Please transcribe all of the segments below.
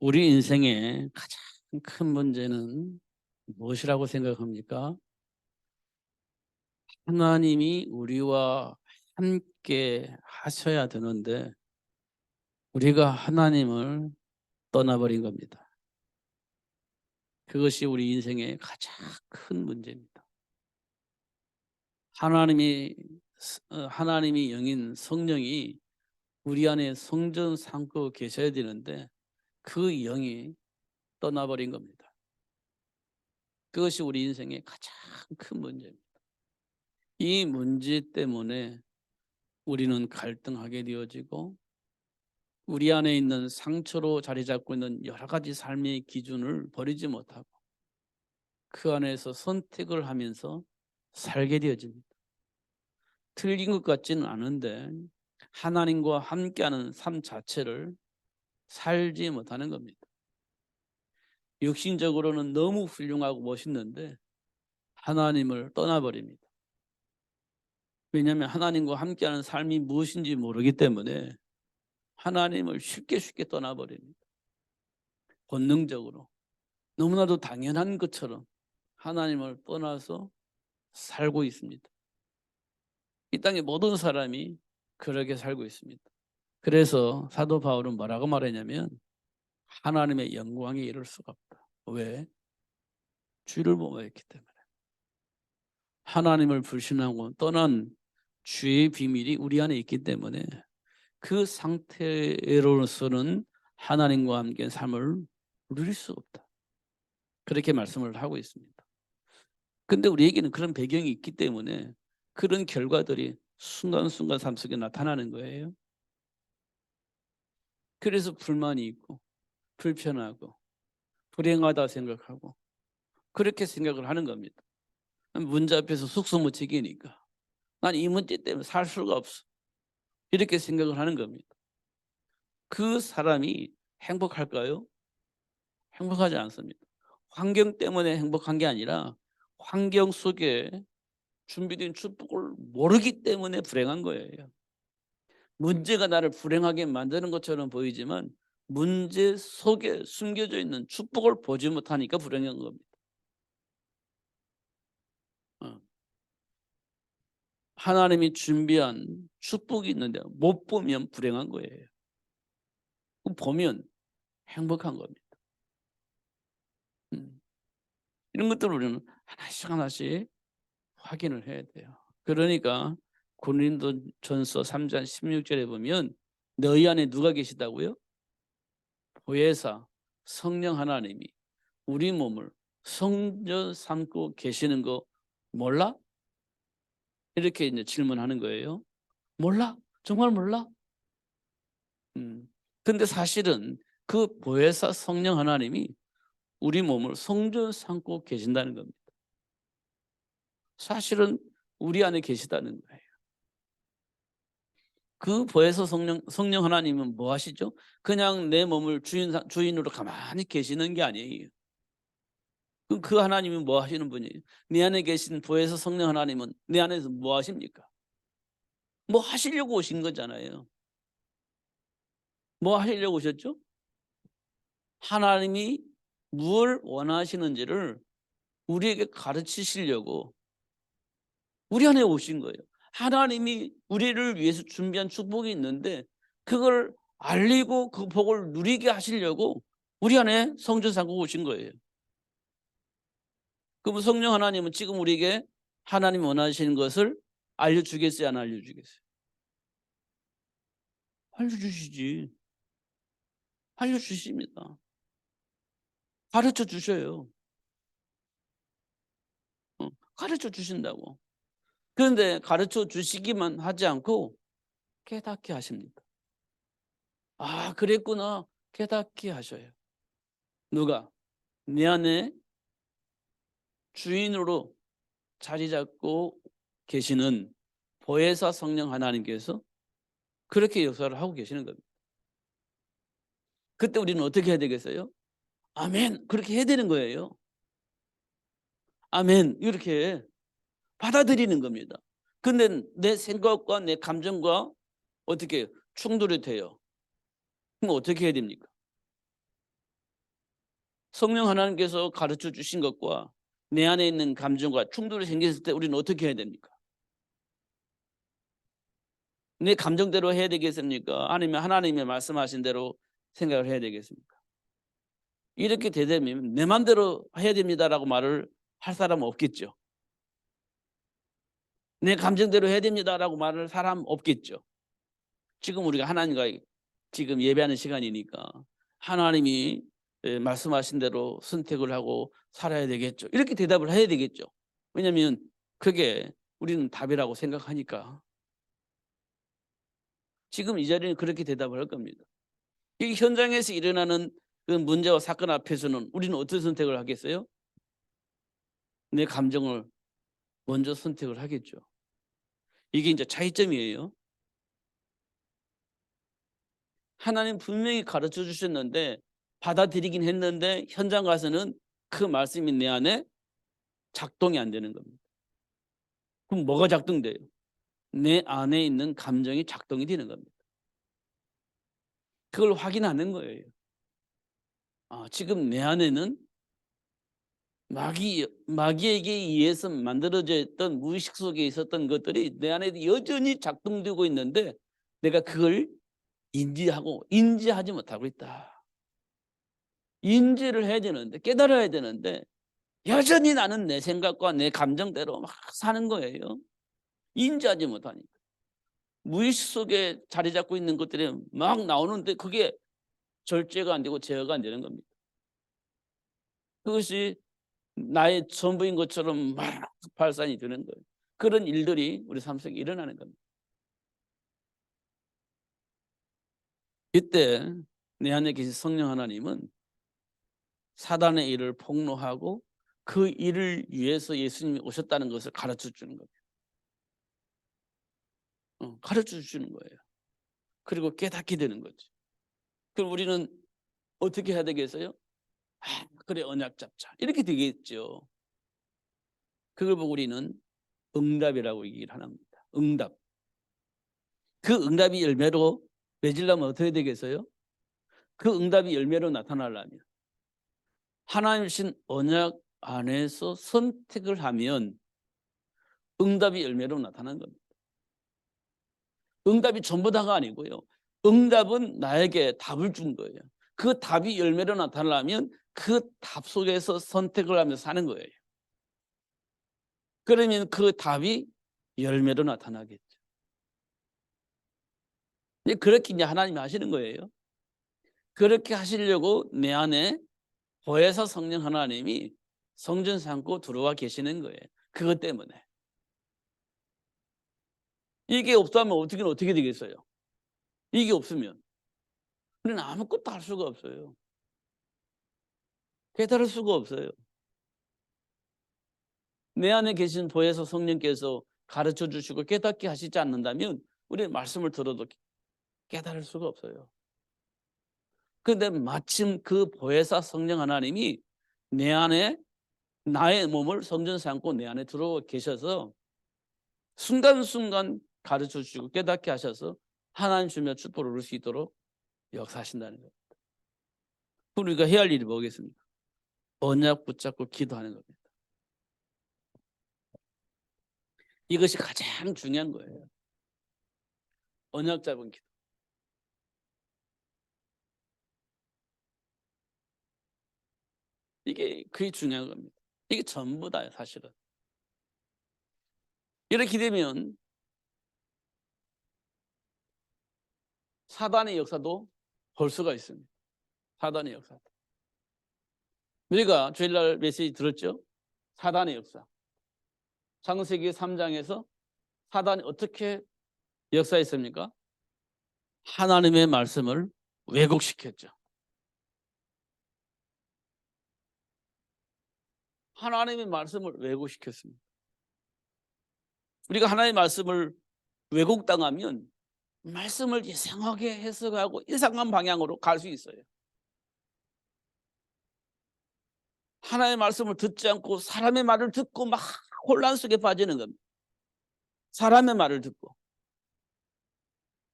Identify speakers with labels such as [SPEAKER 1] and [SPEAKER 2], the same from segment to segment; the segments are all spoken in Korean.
[SPEAKER 1] 우리 인생의 가장 큰 문제는 무엇이라고 생각합니까? 하나님이 우리와 함께 하셔야 되는데 우리가 하나님을 떠나버린 겁니다. 그것이 우리 인생의 가장 큰 문제입니다. 하나님이 영인 성령이 우리 안에 성전 삼고 계셔야 되는데 그 영이 떠나버린 겁니다. 그것이 우리 인생의 가장 큰 문제입니다. 이 문제 때문에 우리는 갈등하게 되어지고 우리 안에 있는 상처로 자리 잡고 있는 여러 가지 삶의 기준을 버리지 못하고 그 안에서 선택을 하면서 살게 되어집니다. 틀린 것 같지는 않은데 하나님과 함께하는 삶 자체를 살지 못하는 겁니다. 육신적으로는 너무 훌륭하고 멋있는데 하나님을 떠나버립니다. 왜냐하면 하나님과 함께하는 삶이 무엇인지 모르기 때문에 하나님을 쉽게 떠나버립니다. 본능적으로 너무나도 당연한 것처럼 하나님을 떠나서 살고 있습니다. 이 땅의 모든 사람이 그렇게 살고 있습니다. 그래서 사도 바울은 뭐라고 말했냐면 하나님의 영광에 이를 수가 없다. 왜? 주를 못 믿기 때문에. 하나님을 불신하고 떠난 주의 비밀이 우리 안에 있기 때문에 그 상태로서는 하나님과 함께 삶을 누릴 수 없다. 그렇게 말씀을 하고 있습니다. 근데 우리에게는 그런 배경이 있기 때문에 그런 결과들이 순간순간 삶 속에 나타나는 거예요. 그래서 불만이 있고 불편하고 불행하다 생각하고 그렇게 생각을 하는 겁니다. 문제 앞에서 속수무책이니까 난 이 문제 때문에 살 수가 없어. 이렇게 생각을 하는 겁니다. 그 사람이 행복할까요? 행복하지 않습니다. 환경 때문에 행복한 게 아니라 환경 속에 준비된 축복을 모르기 때문에 불행한 거예요. 문제가 나를 불행하게 만드는 것처럼 보이지만 문제 속에 숨겨져 있는 축복을 보지 못하니까 불행한 겁니다. 어. 하나님이 준비한 축복이 있는데 못 보면 불행한 거예요. 보면 행복한 겁니다. 이런 것들을 우리는 하나씩 확인을 해야 돼요. 그러니까 고린도전서 3장 16절에 보면 너희 안에 누가 계시다고요? 보혜사 성령 하나님이 우리 몸을 성전 삼고 계시는 거 몰라? 이렇게 이제 질문하는 거예요. 몰라? 정말 몰라? 근데 사실은 그 보혜사 성령 하나님이 우리 몸을 성전 삼고 계신다는 겁니다. 사실은 우리 안에 계시다는 거예요. 그 보혜사 성령 하나님은 뭐 하시죠? 그냥 내 몸을 주인으로 가만히 계시는 게 아니에요. 그 하나님은 뭐 하시는 분이에요? 내 안에 계신 보혜사 성령 하나님은 내 안에서 뭐 하십니까? 뭐 하시려고 오신 거잖아요. 뭐 하시려고 오셨죠? 하나님이 무엇을 원하시는지를 우리에게 가르치시려고 우리 안에 오신 거예요. 하나님이 우리를 위해서 준비한 축복이 있는데 그걸 알리고 그 복을 누리게 하시려고 우리 안에 성전 삼고 오신 거예요. 그럼 성령 하나님은 지금 우리에게 하나님 원하시는 것을 알려주겠어요, 안 알려주겠어요? 알려주시지. 알려주십니다. 가르쳐 주셔요. 가르쳐 주신다고. 그런데 가르쳐 주시기만 하지 않고 깨닫게 하십니다. 아, 그랬구나. 깨닫게 하셔요. 누가? 내 안에 주인으로 자리 잡고 계시는 보혜사 성령 하나님께서 그렇게 역사를 하고 계시는 겁니다. 그때 우리는 어떻게 해야 되겠어요? 아멘. 그렇게 해야 되는 거예요. 아멘. 이렇게 받아들이는 겁니다. 근데 내 생각과 내 감정과 어떻게 충돌이 돼요? 그럼 어떻게 해야 됩니까? 성령 하나님께서 가르쳐 주신 것과 내 안에 있는 감정과 충돌이 생겼을 때 우리는 어떻게 해야 됩니까? 내 감정대로 해야 되겠습니까? 아니면 하나님의 말씀하신 대로 생각을 해야 되겠습니까? 이렇게 되려면 내 맘대로 해야 됩니다라고 말을 할 사람은 없겠죠. 내 감정대로 해야 됩니다라고 말을 사람 없겠죠. 지금 우리가 하나님과 지금 예배하는 시간이니까 하나님이 말씀하신 대로 선택을 하고 살아야 되겠죠. 이렇게 대답을 해야 되겠죠. 왜냐하면 그게 우리는 답이라고 생각하니까. 지금 이 자리는 그렇게 대답을 할 겁니다. 이 현장에서 일어나는 그 문제와 사건 앞에서는 우리는 어떤 선택을 하겠어요? 내 감정을 먼저 선택을 하겠죠. 이게 이제 차이점이에요. 하나님 분명히 가르쳐 주셨는데 받아들이긴 했는데 현장 가서는 그 말씀이 내 안에 작동이 안 되는 겁니다. 그럼 뭐가 작동돼요? 내 안에 있는 감정이 작동이 되는 겁니다. 그걸 확인하는 거예요. 아, 지금 내 안에는 마귀에게 의해서 만들어져 있던 무의식 속에 있었던 것들이 내 안에 여전히 작동되고 있는데 내가 그걸 인지하지 못하고 있다. 인지를 해야 되는데, 깨달아야 되는데 여전히 나는 내 생각과 내 감정대로 막 사는 거예요. 인지하지 못하니까. 무의식 속에 자리 잡고 있는 것들이 막 나오는데 그게 절제가 안 되고 제어가 안 되는 겁니다. 그것이 나의 전부인 것처럼 막 발산이 되는 거예요. 그런 일들이 우리 삶 속에 일어나는 겁니다. 이때 내 안에 계신 성령 하나님은 사단의 일을 폭로하고 그 일을 위해서 예수님이 오셨다는 것을 가르쳐 주는 겁니다. 가르쳐 주시는 거예요. 그리고 깨닫게 되는 거죠. 그럼 우리는 어떻게 해야 되겠어요? 아, 그래, 언약 잡자. 이렇게 되겠죠. 그걸 보고 우리는 응답이라고 얘기를 합니다. 응답. 그 응답이 열매로 맺으려면 어떻게 되겠어요? 그 응답이 열매로 나타나려면 하나님 주신 언약 안에서 선택을 하면 응답이 열매로 나타나는 겁니다. 응답이 전부 다가 아니고요. 응답은 나에게 답을 준 거예요. 그 답이 열매로 나타나려면 그 답 속에서 선택을 하면서 사는 거예요. 그러면 그 답이 열매로 나타나겠죠. 그렇게 이제 하나님이 하시는 거예요. 그렇게 하시려고 내 안에 보혜사 성령 하나님이 성전 삼고 들어와 계시는 거예요. 그것 때문에. 이게 없다면 어떻게 되겠어요? 이게 없으면 우리는 아무것도 할 수가 없어요. 깨달을 수가 없어요. 내 안에 계신 보혜사 성령께서 가르쳐 주시고 깨닫게 하시지 않는다면 우리는 말씀을 들어도 깨달을 수가 없어요. 그런데 마침 그 보혜사 성령 하나님이 내 안에 나의 몸을 성전 삼고 내 안에 들어와 계셔서 순간순간 가르쳐 주시고 깨닫게 하셔서 하나님 주며 축복을 얻을 수 있도록 역사하신다는 거예요. 그럼 우리가 해야 할 일이 뭐겠습니까? 언약 붙잡고 기도하는 겁니다. 이것이 가장 중요한 거예요. 언약 잡은 기도. 이게 그게 중요한 겁니다. 이게 전부다요, 사실은. 이렇게 되면 사단의 역사도 볼 수가 있습니다. 사단의 역사. 우리가 주일날 메시지 들었죠? 사단의 역사. 창세기 3장에서 사단이 어떻게 역사했습니까? 하나님의 말씀을 왜곡시켰죠. 하나님의 말씀을 왜곡시켰습니다. 우리가 하나님의 말씀을 왜곡당하면 말씀을 이상하게 해석하고 이상한 방향으로 갈 수 있어요. 하나님의 말씀을 듣지 않고 사람의 말을 듣고 막 혼란 속에 빠지는 겁니다. 사람의 말을 듣고.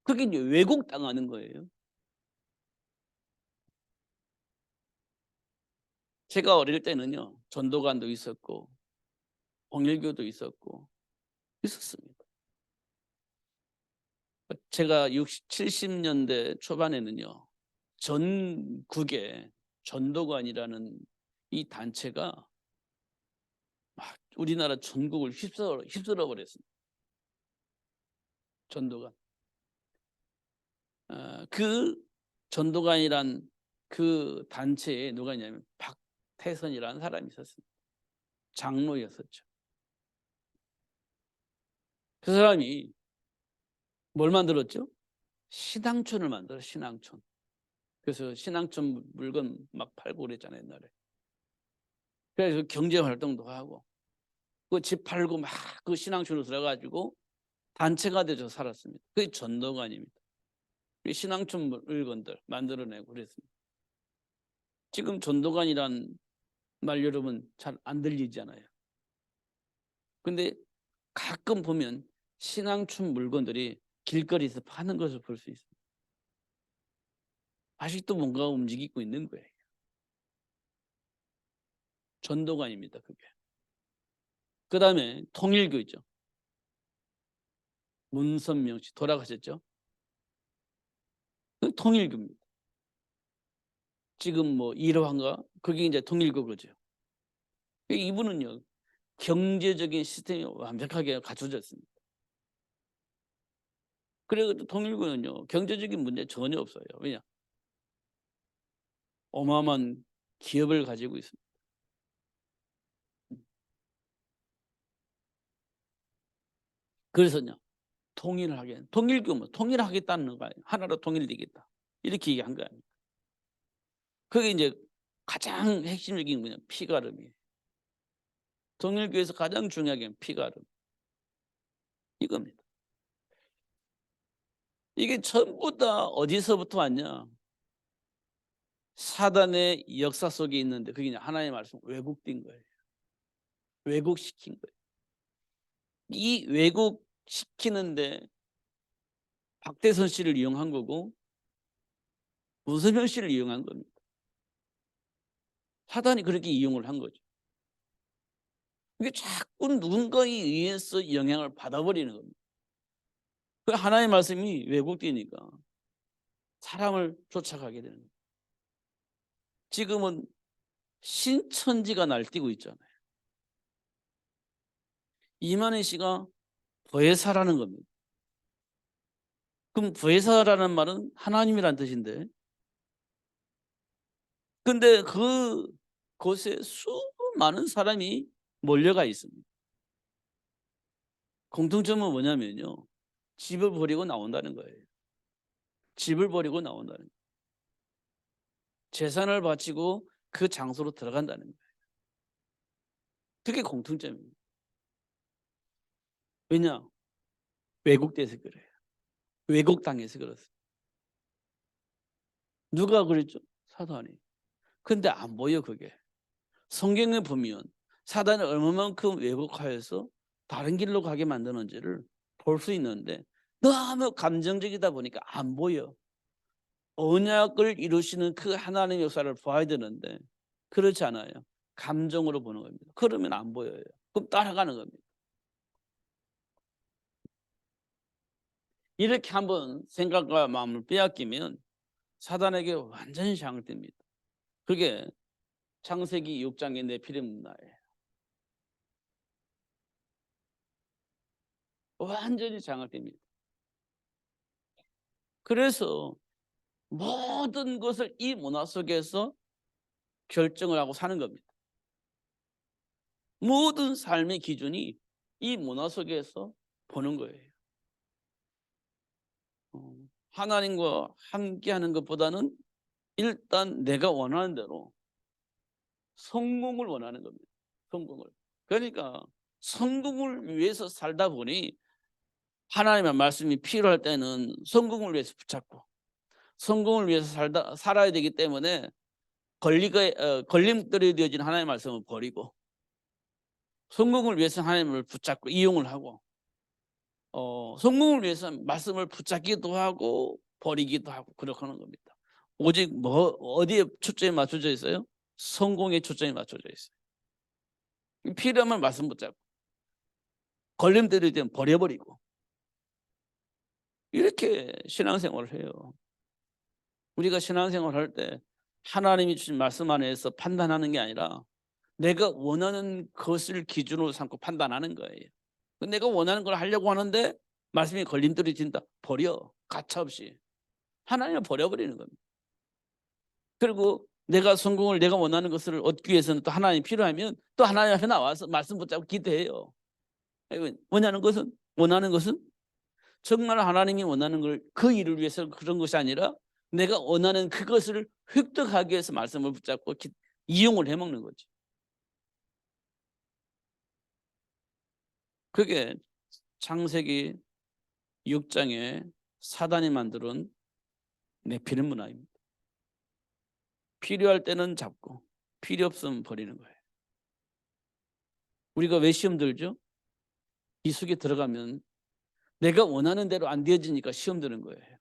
[SPEAKER 1] 그게 이제 왜곡당하는 거예요. 제가 어릴 때는요, 전도관도 있었고 봉일교도 있었고 있었습니다. 제가 60, 70년대 초반에는요, 전국에 전도관이라는 이 단체가 막 우리나라 전국을 휩쓸어 버렸습니다. 전도관. 그 전도관이란 그 단체에 누가 있냐면 박태선이라는 사람이 있었습니다. 장로였었죠. 그 사람이 뭘 만들었죠? 신앙촌을 만들어, 신앙촌. 그래서 신앙촌 물건 막 팔고 그랬잖아요, 옛날에. 그래서 경제 활동도 하고 그 집 팔고 막 그 신앙촌으로 들어가지고 단체가 되어서 살았습니다. 그게 전도관입니다. 신앙촌 물건들 만들어내고 그랬습니다. 지금 전도관이란 말 여러분 잘 안 들리잖아요. 근데 가끔 보면 신앙촌 물건들이 길거리에서 파는 것을 볼 수 있습니다. 아직도 뭔가 움직이고 있는 거예요. 전도관입니다, 그게. 그 다음에 통일교죠. 문선명 씨 돌아가셨죠? 그 통일교입니다. 지금 뭐 이러한가? 그게 이제 통일교죠. 이분은요, 경제적인 시스템이 완벽하게 갖춰졌습니다. 그리고 통일교는요, 경제적인 문제 전혀 없어요. 왜냐? 어마어마한 기업을 가지고 있습니다. 그래서요, 통일교 통일하겠다는 거예요. 하나로 통일되겠다. 이렇게 얘기한 거 아닙니까? 그게 이제 가장 핵심적인 뭐냐, 피가름이에요. 통일교에서 가장 중요한 게 피가름. 이겁니다. 이게 전부 다 어디서부터 왔냐? 사단의 역사 속에 있는데 그게 하나님의 말씀 왜곡된 거예요. 왜곡시킨 거예요. 이 왜곡시키는데 박대선 씨를 이용한 거고 문선명 씨를 이용한 겁니다. 사단이 그렇게 이용을 한 거죠. 이게 자꾸 누군가에 의해서 영향을 받아버리는 겁니다. 그 하나님의 말씀이 왜곡되니까 사람을 쫓아가게 되는 거예요. 지금은 신천지가 날뛰고 있잖아요. 이만희 씨가 부회사라는 겁니다. 그럼 부회사라는 말은 하나님이란 뜻인데, 근데 그곳에 수많은 사람이 몰려가 있습니다. 공통점은 뭐냐면요, 집을 버리고 나온다는 거예요. 집을 버리고 나온다는 거예요. 재산을 바치고 그 장소로 들어간다는 거예요. 그게 공통점입니다. 왜냐? 왜곡돼서 그래요. 왜곡당해서 그렇습니다. 누가 그랬죠? 사단이. 근데 안 보여, 그게. 성경에 보면 사단이 얼마만큼 왜곡하여서 다른 길로 가게 만드는지를 볼 수 있는데 너무 감정적이다 보니까 안 보여. 언약을 이루시는 그 하나님의 역사를 봐야 되는데 그렇지 않아요. 감정으로 보는 겁니다. 그러면 안 보여요. 그럼 따라가는 겁니다. 이렇게 한번 생각과 마음을 빼앗기면 사단에게 완전히 장악됩니다. 그게 창세기 6장의 네피림 문화예요. 완전히 장악됩니다. 그래서 모든 것을 이 문화 속에서 결정을 하고 사는 겁니다. 모든 삶의 기준이 이 문화 속에서 보는 거예요. 하나님과 함께하는 것보다는 일단 내가 원하는 대로 성공을 원하는 겁니다. 성공을. 그러니까 성공을 위해서 살다 보니 하나님의 말씀이 필요할 때는 성공을 위해서 붙잡고 성공을 위해서 살아야 되기 때문에 걸림돌이 되어진 하나님의 말씀을 버리고 성공을 위해서 하나님을 붙잡고 이용을 하고 성공을 위해서 말씀을 붙잡기도 하고 버리기도 하고 그렇게 하는 겁니다. 오직 뭐 어디에 초점이 맞춰져 있어요? 성공에 초점이 맞춰져 있어요. 필요하면 말씀 붙잡고 걸림돌이 되면 버려버리고 이렇게 신앙생활을 해요. 우리가 신앙생활을 할 때 하나님이 주신 말씀 안에서 판단하는 게 아니라 내가 원하는 것을 기준으로 삼고 판단하는 거예요. 내가 원하는 걸 하려고 하는데 말씀이 걸림돌이 진다. 버려. 가차없이. 하나님을 버려버리는 겁니다. 그리고 내가 성공을 내가 원하는 것을 얻기 위해서는 또 하나님이 필요하면 또 하나님 앞에 나와서 말씀 붙잡고 기도해요. 원하는 것은 정말 하나님이 원하는 걸 그 일을 위해서 그런 것이 아니라 내가 원하는 그것을 획득하기 위해서 말씀을 붙잡고 이용을 해먹는 거지. 그게 창세기 6장에 사단이 만드는 네피림 문화입니다. 필요할 때는 잡고 필요 없으면 버리는 거예요. 우리가 왜 시험 들죠? 이 속에 들어가면 내가 원하는 대로 안 되어지니까 시험 드는 거예요.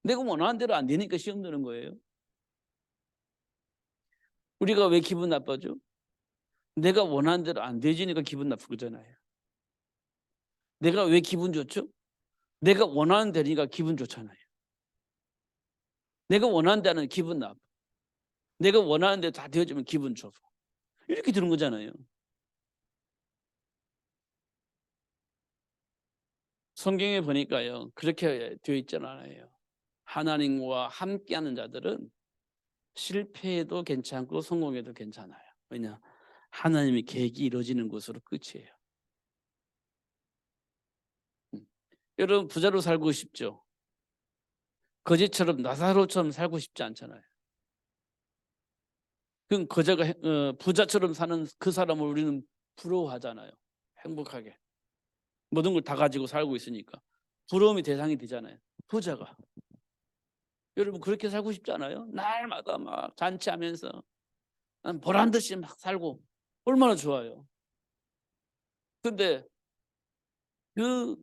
[SPEAKER 1] 내가 원하는 대로 안 되니까 시험 드는 거예요. 우리가 왜 기분 나빠져? 내가 원하는 대로 안 되어지니까 기분 나쁘잖아요. 내가 왜 기분 좋죠? 내가 원하는 대로니까 기분 좋잖아요. 내가 원하는 대로는 기분 나빠. 내가 원하는 대로 다 되어지면 기분 좋고. 이렇게 되는 거잖아요. 성경에 보니까요. 그렇게 되어 있잖아요. 하나님과 함께하는 자들은 실패해도 괜찮고 성공해도 괜찮아요. 왜냐? 하나님의 계획이 이루어지는 것으로 끝이에요. 여러분 부자로 살고 싶죠? 거지처럼 나사로처럼 살고 싶지 않잖아요. 그럼 부자처럼 사는 그 사람을 우리는 부러워하잖아요. 행복하게. 모든 걸 다 가지고 살고 있으니까. 부러움이 대상이 되잖아요. 부자가. 여러분 그렇게 살고 싶지 않아요? 날마다 막 잔치하면서 보란 듯이 막 살고 얼마나 좋아요. 근데 그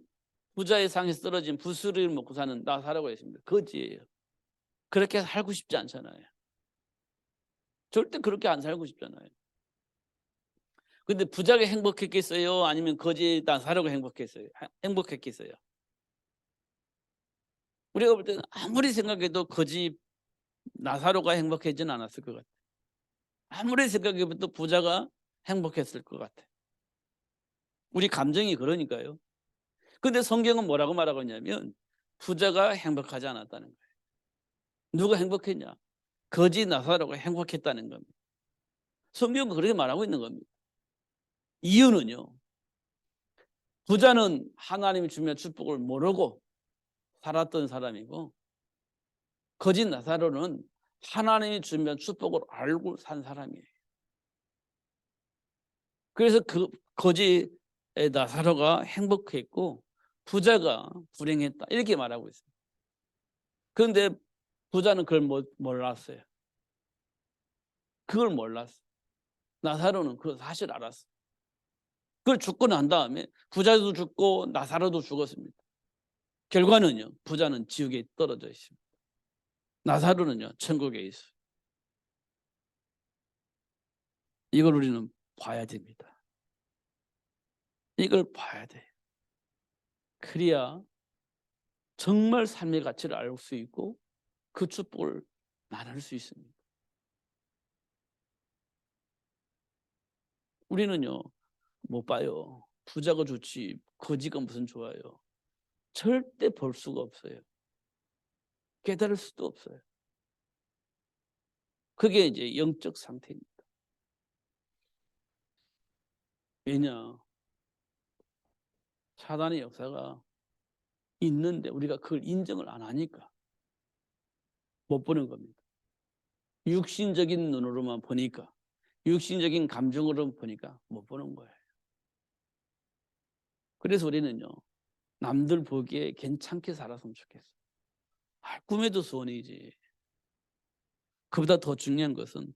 [SPEAKER 1] 부자의 상에서 떨어진 부스를 먹고 사는 나사로가 있습니다. 거지예요. 그렇게 살고 싶지 않잖아요. 절대 그렇게 안 살고 싶잖아요. 근데 부자가 행복했겠어요? 아니면 거지 나사로가 행복했겠어요? 우리가 볼 때는 아무리 생각해도 거지 나사로가 행복하지는 않았을 것 같아요. 아무리 생각해도 부자가 행복했을 것 같아요. 우리 감정이 그러니까요. 근데 성경은 뭐라고 말하고 있냐면 부자가 행복하지 않았다는 거예요. 누가 행복했냐? 거지 나사로가 행복했다는 겁니다. 성경은 그렇게 말하고 있는 겁니다. 이유는요. 부자는 하나님이 주면 축복을 모르고 살았던 사람이고 거지 나사로는 하나님이 주면 축복을 알고 산 사람이에요. 그래서 그 거지 나사로가 행복했고 부자가 불행했다 이렇게 말하고 있어요. 그런데 부자는 그걸 몰랐어요. 그걸 몰랐어. 나사로는 그 사실 알았어. 그걸 죽고 난 다음에 부자도 죽고 나사로도 죽었습니다. 결과는요. 부자는 지옥에 떨어져 있습니다. 나사로는요. 천국에 있어요. 이걸 우리는 봐야 됩니다. 이걸 봐야 돼. 그래야 정말 삶의 가치를 알 수 있고 그 축복을 나눌 수 있습니다. 우리는요. 못 봐요. 부자가 좋지 거지가 무슨 좋아요. 절대 볼 수가 없어요. 깨달을 수도 없어요. 그게 이제 영적 상태입니다. 왜냐? 사단의 역사가 있는데 우리가 그걸 인정을 안 하니까 못 보는 겁니다. 육신적인 눈으로만 보니까 육신적인 감정으로 보니까 못 보는 거예요. 그래서 우리는요. 남들 보기에 괜찮게 살았으면 좋겠어. 꿈에도 소원이지. 그보다 더 중요한 것은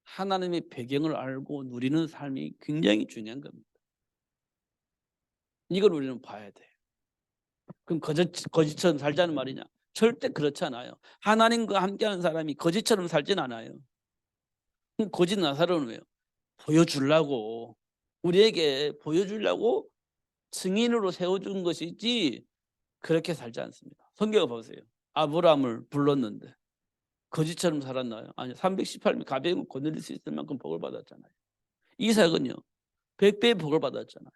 [SPEAKER 1] 하나님의 배경을 알고 누리는 삶이 굉장히 중요한 겁니다. 이걸 우리는 봐야 돼. 그럼 거지처럼 살자는 말이냐? 절대 그렇지 않아요. 하나님과 함께하는 사람이 거지처럼 살진 않아요. 거짓 나사로는 왜요? 보여주려고, 우리에게 보여주려고 증인으로 세워준 것이지 그렇게 살지 않습니다. 성경을 보세요. 아브라함을 불렀는데 거짓처럼 살았나요? 아니요. 318명 가병을 거느릴 수 있을 만큼 복을 받았잖아요. 이삭은요 100배의 복을 받았잖아요.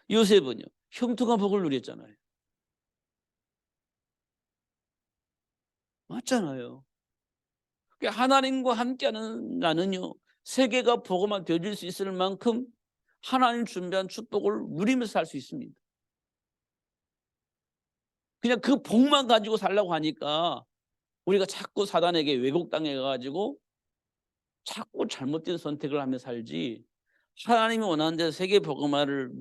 [SPEAKER 1] 요셉은요 흉통한 복을 누렸잖아요. 맞잖아요. 그러니까 하나님과 함께하는 나는요 세계가 복음만 되어질 수 있을 만큼 하나님 준비한 축복을 누리면서 살 수 있습니다. 그냥 그 복만 가지고 살려고 하니까 우리가 자꾸 사단에게 왜곡당해 가지고 자꾸 잘못된 선택을 하며 살지, 하나님이 원하는 대로 세계 복음화를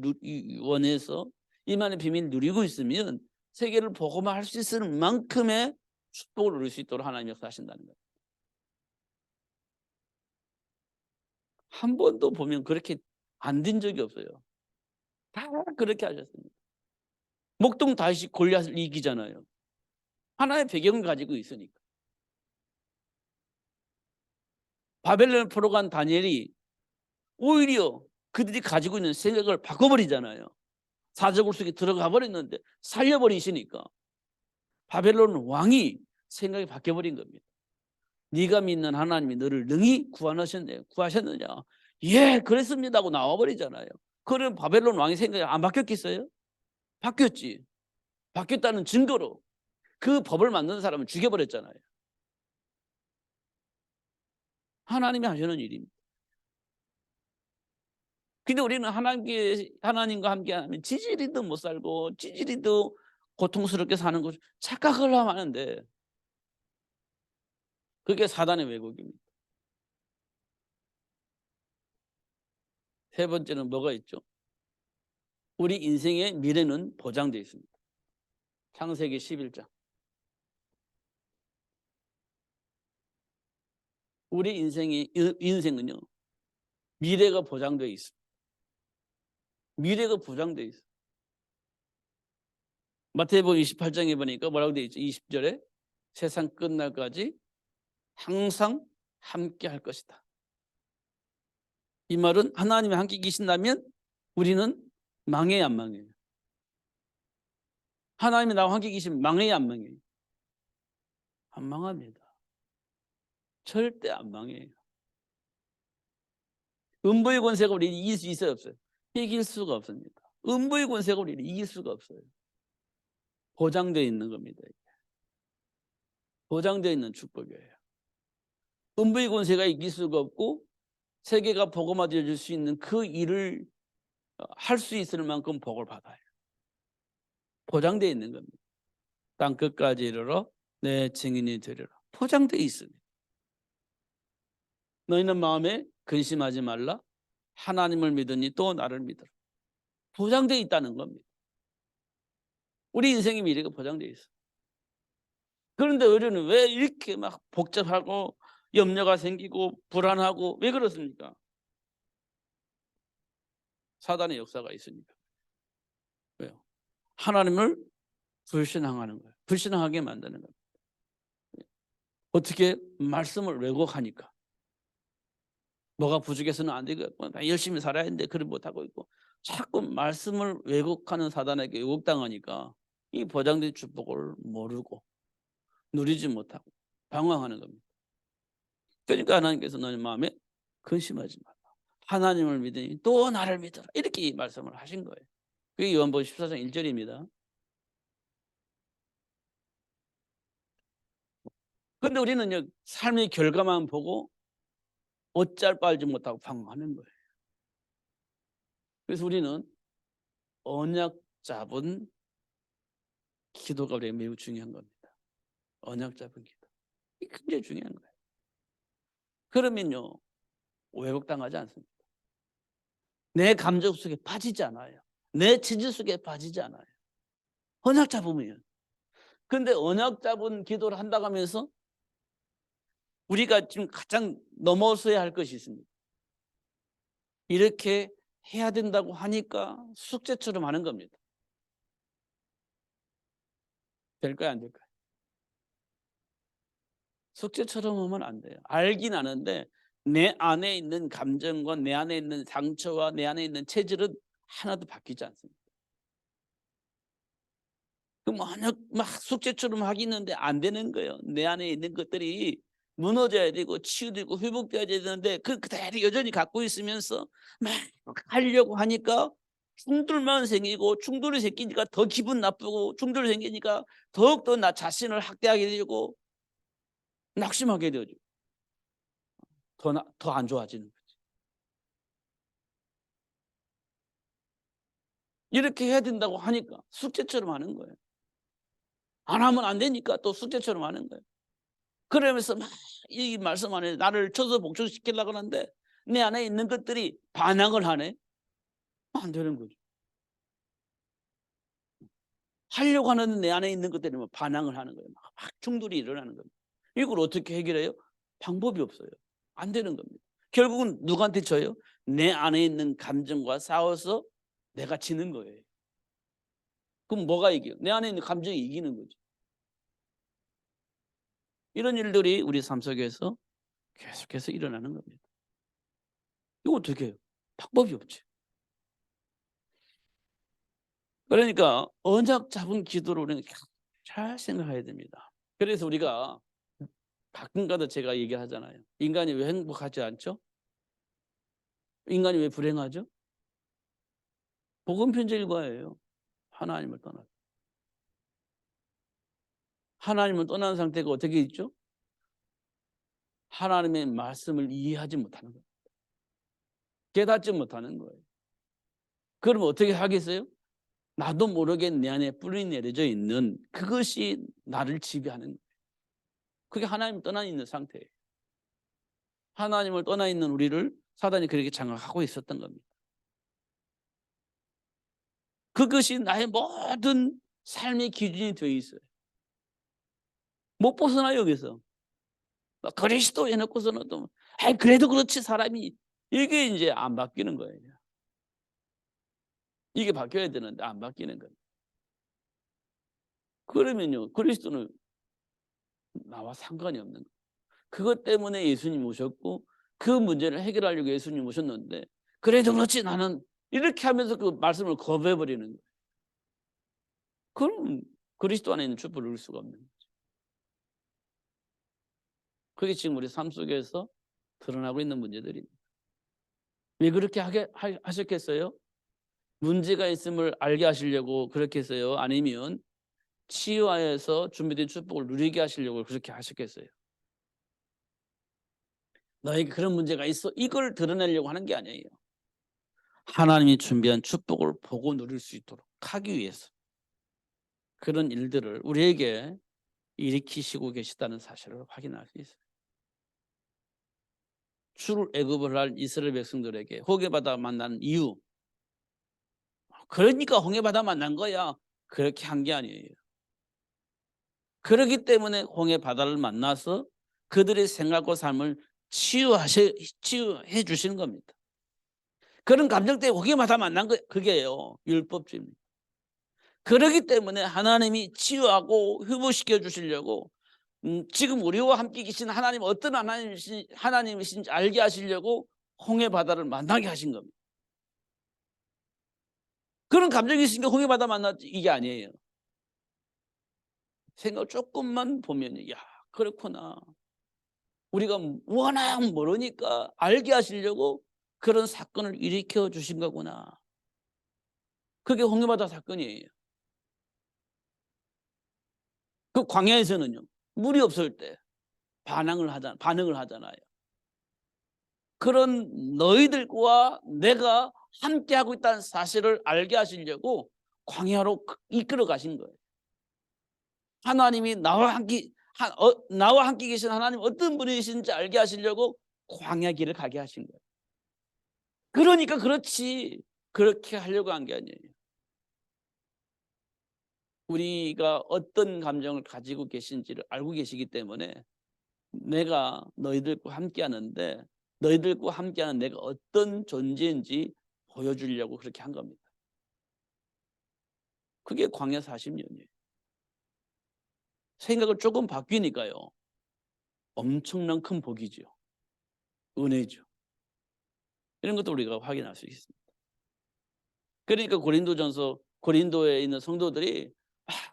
[SPEAKER 1] 원해서 이만의 비밀을 누리고 있으면 세계를 복음화할 수 있을 만큼의 축복을 누릴 수 있도록 하나님이 역사하신다는 거예요. 한 번도 보면 그렇게 안 된 적이 없어요. 다 그렇게 하셨습니다. 목동 다윗이 골리앗을 이기잖아요. 하나의 배경을 가지고 있으니까. 바벨론을 포로 간 다니엘이 오히려 그들이 가지고 있는 생각을 바꿔버리잖아요. 사적을 속에 들어가 버렸는데 살려버리시니까 바벨론 왕이 생각이 바뀌어버린 겁니다. 네가 믿는 하나님이 너를 능히 구하셨느냐? 예, 그랬습니다 하고 나와버리잖아요. 그럼 바벨론 왕의 생각이 안 바뀌었겠어요? 바뀌었지. 바뀌었다는 증거로 그 법을 만드는 사람을 죽여버렸잖아요. 하나님이 하시는 일입니다. 근데 우리는 하나님과 함께하면 지지리도 못 살고 지지리도 고통스럽게 사는 거 착각을 하는데 그게 사단의 왜곡입니다. 세 번째는 뭐가 있죠? 우리 인생의 미래는 보장되어 있습니다. 창세기 11장. 우리 인생은요 미래가 보장되어 있습니다. 미래가 보장되어 있어요. 마태복음 28장에 보니까 뭐라고 되어 있죠? 20절에 세상 끝날까지 항상 함께 할 것이다. 이 말은 하나님이 함께 계신다면 우리는 망해야 안 망해요? 하나님이 나와 함께 계시면 망해야 안 망해요? 안 망합니다. 절대 안 망해요. 음부의 권세가 우리를 이길 수 있어요, 없어요? 이길 수가 없습니다. 음부의 권세가 우리를 이길 수가 없어요. 보장되어 있는 겁니다. 보장되어 있는 축복이에요. 음부의 권세가 이길 수가 없고 세계가 복음화되어 줄 수 있는 그 일을 할 수 있을 만큼 복을 받아요. 보장되어 있는 겁니다. 땅 끝까지 이르러 내 증인이 되리라. 포장되어 있습니다. 너희는 마음에 근심하지 말라. 하나님을 믿으니 또 나를 믿으라. 보장되어 있다는 겁니다. 우리 인생의 미래가 보장되어 있어요. 그런데 우리는 왜 이렇게 막 복잡하고 염려가 생기고 불안하고 왜 그렇습니까? 사단의 역사가 있으니까. 왜요? 하나님을 불신앙하는 거예요. 불신앙하게 만드는 거예요. 어떻게? 말씀을 왜곡하니까. 뭐가 부족해서는 안 되겠고 열심히 살아야 하는데 그걸 못하고 있고 자꾸 말씀을 왜곡하는 사단에게 왜곡당하니까 이 보장된 축복을 모르고 누리지 못하고 방황하는 겁니다. 그러니까 하나님께서 너희 마음에 근심하지 말라. 하나님을 믿으니 또 나를 믿어라. 이렇게 말씀을 하신 거예요. 그게 요한복음 14장 1절입니다. 그런데 우리는요 삶의 결과만 보고 어찌할 바 알지 못하고 방황하는 거예요. 그래서 우리는 언약 잡은 기도가 우리에게 매우 중요한 겁니다. 언약 잡은 기도. 이게 굉장히 중요한 거예요. 그러면요 왜곡당하지 않습니다. 내 감정 속에 빠지지 않아요. 내 지지 속에 빠지지 않아요. 언약 잡으면. 그런데 언약 잡은 기도를 한다고 하면서 우리가 지금 가장 넘어서야 할 것이 있습니다. 이렇게 해야 된다고 하니까 숙제처럼 하는 겁니다. 될까요? 안 될까요? 숙제처럼 하면 안 돼요. 알긴 아는데 내 안에 있는 감정과 내 안에 있는 상처와 내 안에 있는 체질은 하나도 바뀌지 않습니다. 그 만약 막 숙제처럼 하기는데 안 되는 거예요. 내 안에 있는 것들이 무너져야 되고 치유되고 회복돼야 되는데 그대로 여전히 갖고 있으면서 막 하려고 하니까 충돌만 생기고, 충돌이 생기니까 더 기분 나쁘고, 충돌이 생기니까 더욱더 나 자신을 학대하게 되고 낙심하게 되죠. 더 안 좋아지는 거죠. 이렇게 해야 된다고 하니까 숙제처럼 하는 거예요. 안 하면 안 되니까 또 숙제처럼 하는 거예요. 그러면서 막 이 말씀 안에 나를 쳐서 복종시키려고 하는데 내 안에 있는 것들이 반항을 하네. 안 되는 거죠. 하려고 하는 내 안에 있는 것들이 반항을 하는 거예요. 막 충돌이 일어나는 겁니다. 이걸 어떻게 해결해요? 방법이 없어요. 안 되는 겁니다. 결국은 누구한테 져요? 내 안에 있는 감정과 싸워서 내가 지는 거예요. 그럼 뭐가 이겨요? 내 안에 있는 감정이 이기는 거죠. 이런 일들이 우리 삶 속에서 계속해서 일어나는 겁니다. 이거 어떻게 해요? 방법이 없죠. 그러니까 언약 잡은 기도를 우리는 잘 생각해야 됩니다. 그래서 우리가 가끔가다 제가 얘기하잖아요. 인간이 왜 행복하지 않죠? 인간이 왜 불행하죠? 복음 편지 일과예요. 하나님을 떠나. 하나님을 떠난 상태가 어떻게 있죠? 하나님의 말씀을 이해하지 못하는 거예요. 깨닫지 못하는 거예요. 그러면 어떻게 하겠어요? 나도 모르게 내 안에 뿌리 내려져 있는 그것이 나를 지배하는 거예요. 그게 하나님을 떠나 있는 상태예요. 하나님을 떠나 있는 우리를 사단이 그렇게 장악하고 있었던 겁니다. 그것이 나의 모든 삶의 기준이 되어 있어요. 못 벗어나요, 여기서. 그리스도 해놓고서는 또, 그래도 그렇지, 사람이. 이게 이제 안 바뀌는 거예요. 이게 바뀌어야 되는데 안 바뀌는 거예요. 그러면요, 그리스도는 나와 상관이 없는 거예요. 그것 때문에 예수님 오셨고, 그 문제를 해결하려고 예수님 오셨는데, 그래도 그렇지, 나는. 이렇게 하면서 그 말씀을 거부해버리는 거예요. 그럼 그리스도 안에 있는 축복을 누릴 수가 없는 거예요. 그게 지금 우리 삶 속에서 드러나고 있는 문제들입니다. 왜 그렇게 하셨겠어요? 문제가 있음을 알게 하시려고 그렇게 했어요? 아니면 치유하여서 준비된 축복을 누리게 하시려고 그렇게 하셨겠어요? 너에게 그런 문제가 있어, 이걸 드러내려고 하는 게 아니에요. 하나님이 준비한 축복을 보고 누릴 수 있도록 하기 위해서 그런 일들을 우리에게 일으키시고 계시다는 사실을 확인할 수 있어요. 출애굽을 할 이스라엘 백성들에게 호계바다 만난 이유, 그러니까 홍해바다 만난 거야, 그렇게 한 게 아니에요. 그렇기 때문에 홍해바다를 만나서 그들의 생각과 삶을 치유해 주시는 겁니다. 그런 감정 때문에 홍해바다 만난 거, 그게요, 율법주의입니다. 그렇기 때문에 하나님이 치유하고 회복시켜 주시려고 지금 우리와 함께 계신 하나님, 어떤 하나님이신지 알게 하시려고 홍해바다를 만나게 하신 겁니다. 그런 감정이 있으니까 홍해바다 만났지, 이게 아니에요. 생각 조금만 보면, 야, 그렇구나. 우리가 워낙 모르니까 알게 하시려고 그런 사건을 일으켜 주신 거구나. 그게 홍해바다 사건이에요. 그 광야에서는요, 물이 없을 때 반응을 하잖아요. 그런 너희들과 내가 함께하고 있다는 사실을 알게 하시려고 광야로 이끌어 가신 거예요. 하나님이 나와 함께 계신 하나님 어떤 분이신지 알게 하시려고 광야 길을 가게 하신 거예요. 그러니까 그렇지, 그렇게 하려고 한 게 아니에요. 우리가 어떤 감정을 가지고 계신지를 알고 계시기 때문에 내가 너희들과 함께하는데, 너희들과 함께하는 내가 어떤 존재인지 보여주려고 그렇게 한 겁니다. 그게 광야 40년이에요. 생각을 조금 바뀌니까요, 엄청난 큰 복이죠. 은혜죠. 이런 것도 우리가 확인할 수 있습니다. 그러니까 고린도에 있는 성도들이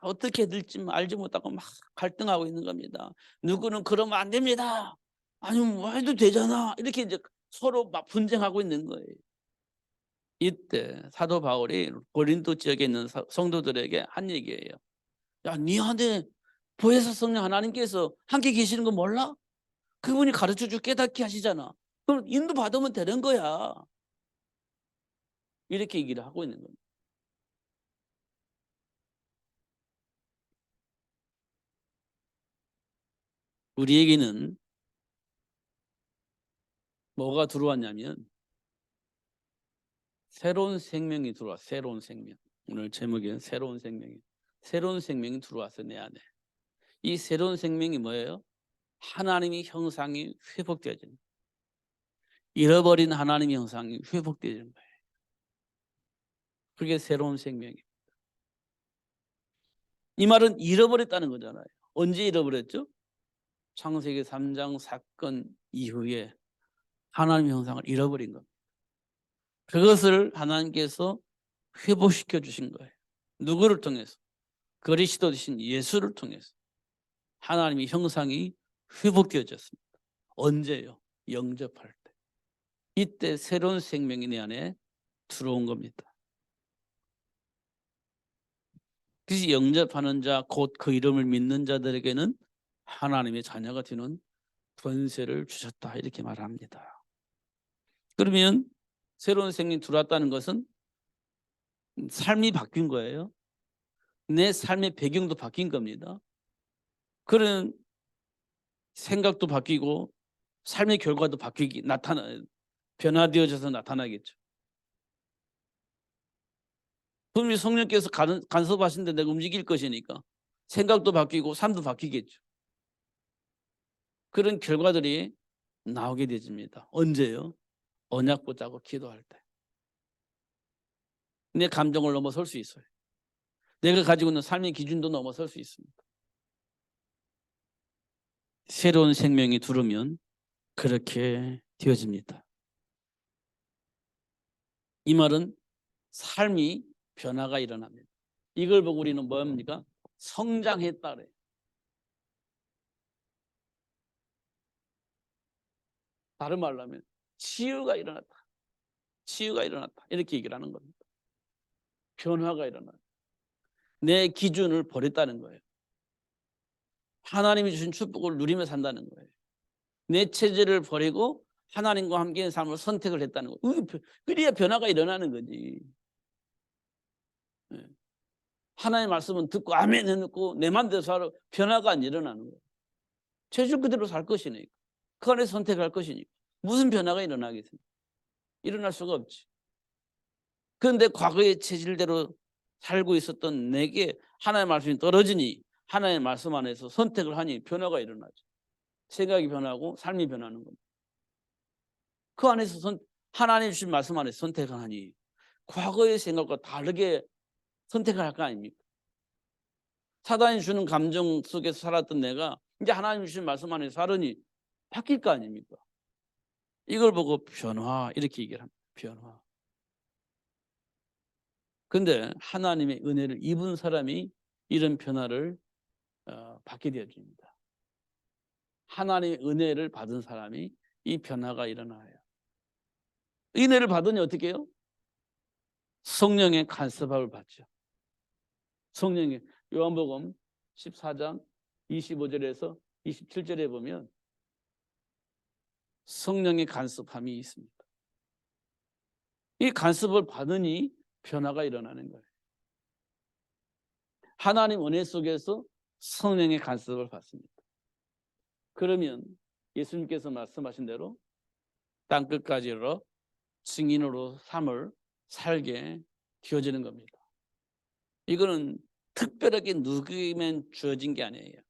[SPEAKER 1] 어떻게 될지 알지 못하고 막 갈등하고 있는 겁니다. 누구는 그러면 안 됩니다. 아니면 뭐 해도 되잖아. 이렇게 이제 서로 막 분쟁하고 있는 거예요. 이때 사도 바울이 고린도 지역에 있는 성도들에게 한 얘기예요. 야, 니한테 보혜사 성령 하나님께서 함께 계시는 거 몰라? 그분이 가르쳐주고 깨닫게 하시잖아. 그럼 인도 받으면 되는 거야. 이렇게 얘기를 하고 있는 겁니다. 우리에게는 뭐가 들어왔냐면 새로운 생명이 들어와. 새로운 생명. 오늘 제목은 새로운 생명이. 새로운 생명이 들어와서 내 안에. 이 새로운 생명이 뭐예요? 하나님의 형상이 회복되어지는, 잃어버린 하나님의 형상이 회복되어지는 거예요. 그게 새로운 생명이에요. 이 말은 잃어버렸다는 거잖아요. 언제 잃어버렸죠? 창세기 3장 사건 이후에 하나님의 형상을 잃어버린 겁니다. 그것을 하나님께서 회복시켜 주신 거예요. 누구를 통해서? 그리스도 되신 예수를 통해서 하나님의 형상이 회복되어졌습니다. 언제요? 영접할 때. 이때 새로운 생명이 내 안에 들어온 겁니다. 그래서 영접하는 자, 곧 그 이름을 믿는 자들에게는 하나님의 자녀가 되는 권세를 주셨다, 이렇게 말합니다. 그러면 새로운 생명이 들어왔다는 것은 삶이 바뀐 거예요. 내 삶의 배경도 바뀐 겁니다. 그런 생각도 바뀌고 삶의 결과도 변화되어져서 나타나겠죠. 분명히 성령께서 간섭하신데 내가 움직일 것이니까 생각도 바뀌고 삶도 바뀌겠죠. 그런 결과들이 나오게 되집니다. 언제요? 언약 붙잡고 기도할 때. 내 감정을 넘어설 수 있어요. 내가 가지고 있는 삶의 기준도 넘어설 수 있습니다. 새로운 생명이 들어오면 그렇게 되어집니다. 이 말은 삶이 변화가 일어납니다. 이걸 보고 우리는 뭡니까? 성장했다 그래요. 다른 말로 하면 치유가 일어났다. 치유가 일어났다. 이렇게 얘기를 하는 겁니다. 변화가 일어났다. 내 기준을 버렸다는 거예요. 하나님이 주신 축복을 누리며 산다는 거예요. 내 체질을 버리고 하나님과 함께한 삶을 선택을 했다는 거예요. 그래야 변화가 일어나는 거지. 하나님의 말씀은 듣고 아멘 해놓고 내 맘대로 살아 변화가 안 일어나는 거예요. 체질 그대로 살 것이니까. 그 안에 선택할 것이니까. 무슨 변화가 일어나겠습니까? 일어날 수가 없지. 그런데 과거의 체질대로 살고 있었던 내게 하나님의 말씀이 떨어지니 하나님의 말씀 안에서 선택을 하니 변화가 일어나죠. 생각이 변하고 삶이 변하는 겁니다. 그 안에서 하나님 주신 말씀 안에서 선택을 하니 과거의 생각과 다르게 선택을 할 거 아닙니까? 사단이 주는 감정 속에서 살았던 내가 이제 하나님 주신 말씀 안에서 살으니 바뀔 거 아닙니까? 이걸 보고 변화, 이렇게 얘기를 합니다. 변화. 그런데 하나님의 은혜를 입은 사람이 이런 변화를 받게 되어집니다. 하나님의 은혜를 받은 사람이 이 변화가 일어나요. 은혜를 받으니 어떻게 해요? 성령의 간섭함을 받죠. 성령의 요한복음 14장 25절에서 27절에 보면 성령의 간섭함이 있습니다. 이 간섭을 받으니 변화가 일어나는 거예요. 하나님 은혜 속에서 성령의 간섭을 받습니다. 그러면 예수님께서 말씀하신 대로 땅끝까지 이르러 증인으로 삶을 살게 되어지는 겁니다. 이거는 특별하게 누구에게만 주어진 게 아니에요.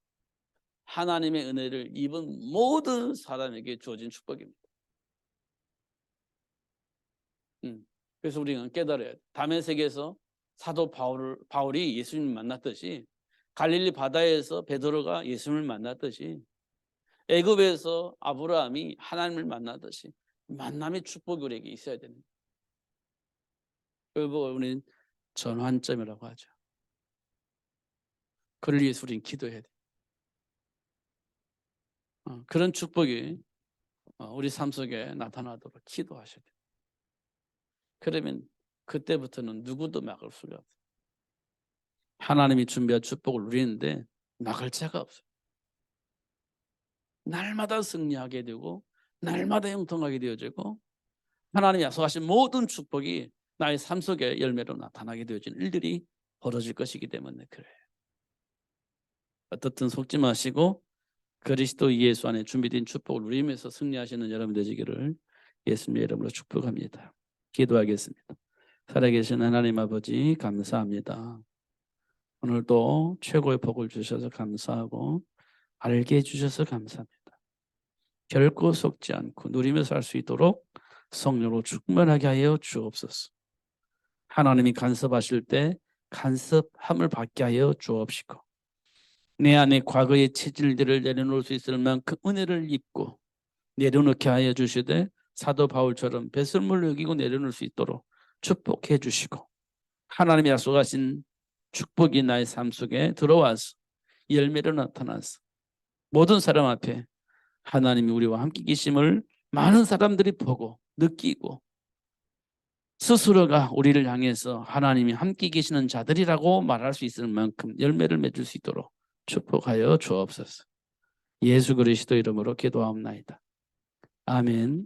[SPEAKER 1] 하나님의 은혜를 입은 모든 사람에게 주어진 축복입니다. 그래서 우리는 깨달아야 돼요. 다메섹에서 사도 바울이 예수님을 만났듯이 갈릴리 바다에서 베드로가 예수님을 만났듯이 애굽에서 아브라함이 하나님을 만나듯이 만남의 축복이 우리에게 있어야 되는 거예요. 그걸 우리는 전환점이라고 하죠. 그를 위해서 우리는 기도해야 돼요. 그런 축복이 우리 삶 속에 나타나도록 기도하셔야 돼요. 그러면 그때부터는 누구도 막을 수가 없어요. 하나님이 준비한 축복을 누리는데 막을 자가 없어요. 날마다 승리하게 되고 날마다 형통하게 되어지고 하나님이 약속하신 모든 축복이 나의 삶 속에 열매로 나타나게 되어지는 일들이 벌어질 것이기 때문에 그래요. 어떻든 속지 마시고 그리스도 예수 안에 준비된 축복을 누리면서 승리하시는 여러분 되시기를 예수님의 이름으로 축복합니다. 기도하겠습니다. 살아계신 하나님 아버지 감사합니다. 오늘도 최고의 복을 주셔서 감사하고 알게 해주셔서 감사합니다. 결코 속지 않고 누리며 살 수 있도록 성령으로 충만하게 하여 주옵소서. 하나님이 간섭하실 때 간섭함을 받게 하여 주옵시고 내 안에 과거의 체질들을 내려놓을 수 있을 만큼 은혜를 입고 내려놓게 하여 주시되 사도 바울처럼 배설물을 여기고 내려놓을 수 있도록 축복해 주시고 하나님이 약속하신 축복이 나의 삶 속에 들어와서 열매로 나타나서 모든 사람 앞에 하나님이 우리와 함께 계심을 많은 사람들이 보고 느끼고 스스로가 우리를 향해서 하나님이 함께 계시는 자들이라고 말할 수 있을 만큼 열매를 맺을 수 있도록 축복하여 주옵소서. 예수 그리스도 이름으로 기도하옵나이다. 아멘.